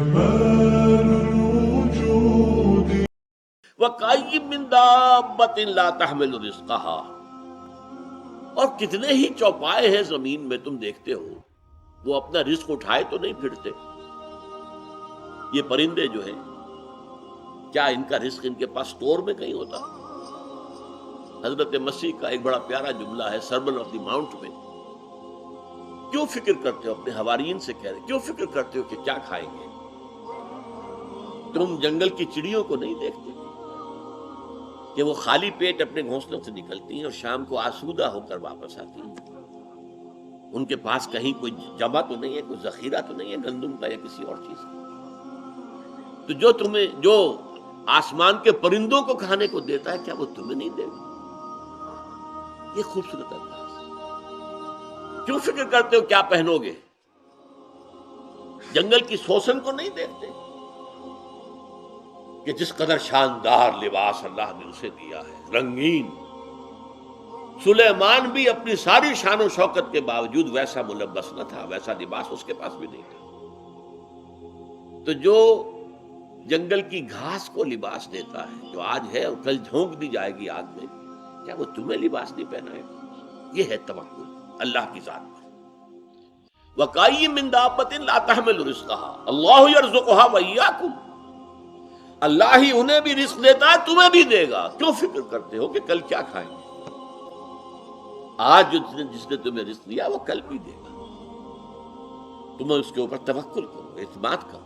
جمال الوجود وَكَأَيٍّ مِّن دَابَّةٍ لَّا تَحْمِلُ رِزْقَهَا، اور کتنے ہی چوپائے ہیں زمین میں تم دیکھتے ہو وہ اپنا رزق اٹھائے تو نہیں پھرتے. یہ پرندے جو ہیں کیا ان کا رزق ان کے پاس اسٹور میں کہیں ہوتا؟ حضرت مسیح کا ایک بڑا پیارا جملہ ہے سرمن آف دی ماؤنٹ میں. کیوں فکر کرتے ہو، اپنے حواریین سے کہہ رہے کیوں فکر کرتے ہو کہ کیا کھائیں گے؟ تم جنگل کی چڑیوں کو نہیں دیکھتے کہ وہ خالی پیٹ اپنے گھونسلوں سے نکلتی ہیں اور شام کو آسودہ ہو کر واپس آتی ہیں؟ ان کے پاس کہیں کوئی جمع تو نہیں ہے، کوئی ذخیرہ تو نہیں ہے گندم کا یا کسی اور چیز کا. تو جو آسمان کے پرندوں کو کھانے کو دیتا ہے کیا وہ تمہیں نہیں دے گا؟ یہ خوبصورت انداز. کیوں فکر کرتے ہو کیا پہنو گے؟ جنگل کی سوسن کو نہیں دیکھتے کہ جس قدر شاندار لباس اللہ نے اسے دیا ہے، رنگین. سلیمان بھی اپنی ساری شان و شوکت کے باوجود ویسا ملبس نہ تھا، ویسا لباس اس کے پاس بھی نہیں تھا. تو جو جنگل کی گھاس کو لباس دیتا ہے جو آج ہے اور کل جھونک دی جائے گی آگ میں، کیا وہ تمہیں لباس نہیں پہنائے گا؟ یہ ہے توکل اللہ کی ذات پر. وَكَأَيٍّ مِّن دَابَّةٍ لَّا تَحْمِلُ رِزْقَهَا اللَّهُ يَرْزُقُهَا وَإِيَّاكُمْ، اللہ ہی انہیں بھی رزق دیتا ہے تمہیں بھی دے گا. کیوں فکر کرتے ہو کہ کل کیا کھائیں گے؟ آج جس نے تمہیں رزق دیا وہ کل بھی دے گا. تمہیں اس کے اوپر توکل کرو، اعتماد کرو.